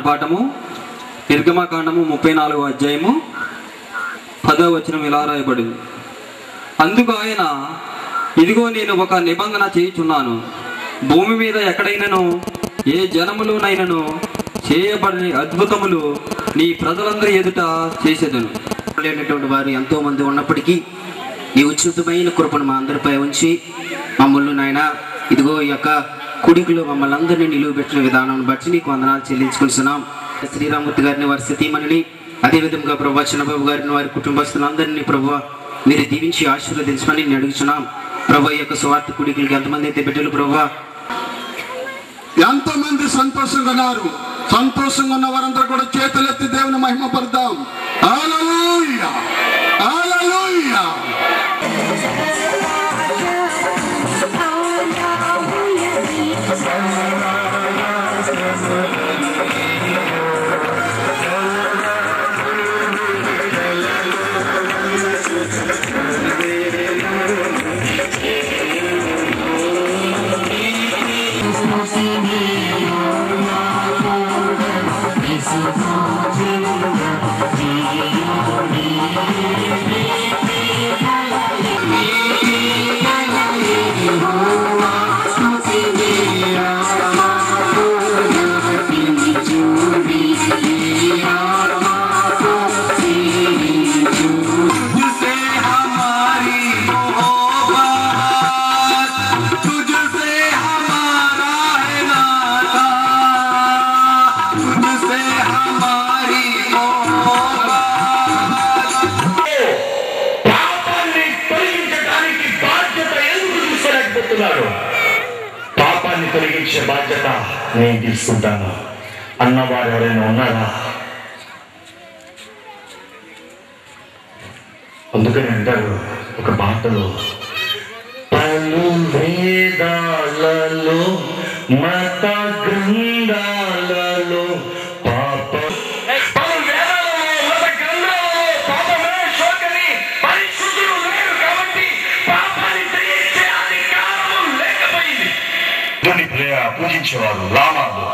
పాఠము నిర్గమకాండము 34వ అధ్యాయము 10వ వచనం ఇలా రాయబడింది. అందుకు ఆయన, ఇదిగో నేను ఒక నిబంధన చేయుచున్నాను, భూమి మీద ఎక్కడైనను ఏ జనములోనైనను చేయబడని అద్భుతములు నీ ప్రజలందరి ఎదుట చేసేదను. లేనటువంటి వారు ఎంతో మంది ఉన్నప్పటికీ ఈ ఉచితమైన కృపను మా అందరిపై ఉంచి మమ్మల్ని నాయన ఇదిగో ఈ యొక్క కుడికిలో మమ్మల్ని అందరినీ నిలువబెట్టిన విధానం బట్టి నీకు వందనాలు చెల్లించుకుంటున్నాం. శ్రీరామూర్తి గారిని, వారి సతీమణిని, అదేవిధంగా ప్రభు చిన్నబాబు గారిని, వారి కుటుంబస్తులందరినీ ప్రభు మీరు దీవించి ఆశీర్వదించమని నేను అడుగుతున్నాం. ప్రభు ఈ యొక్క స్వార్థ కుడికి ఎంతమంది అయితే బిడ్డలు ప్రభు ఎంతమంది సంతోషంగా ఉన్నారు. సంతోషంగా ఉన్న వారందరూ కూడా చేతులెత్తి దేవుని మహిమపడదాం. హల్లెలూయా, హల్లెలూయా. పాపాన్ని తొలగించే బాధ్యత నేను తీసుకుంటాను అన్నవారు ఎవరైనా ఉన్నారా? అందుకని అంటారు ఒక పాటలో, పలు వేదాలలో మత గ్రంథాలలో పూజించేవారు రామాలు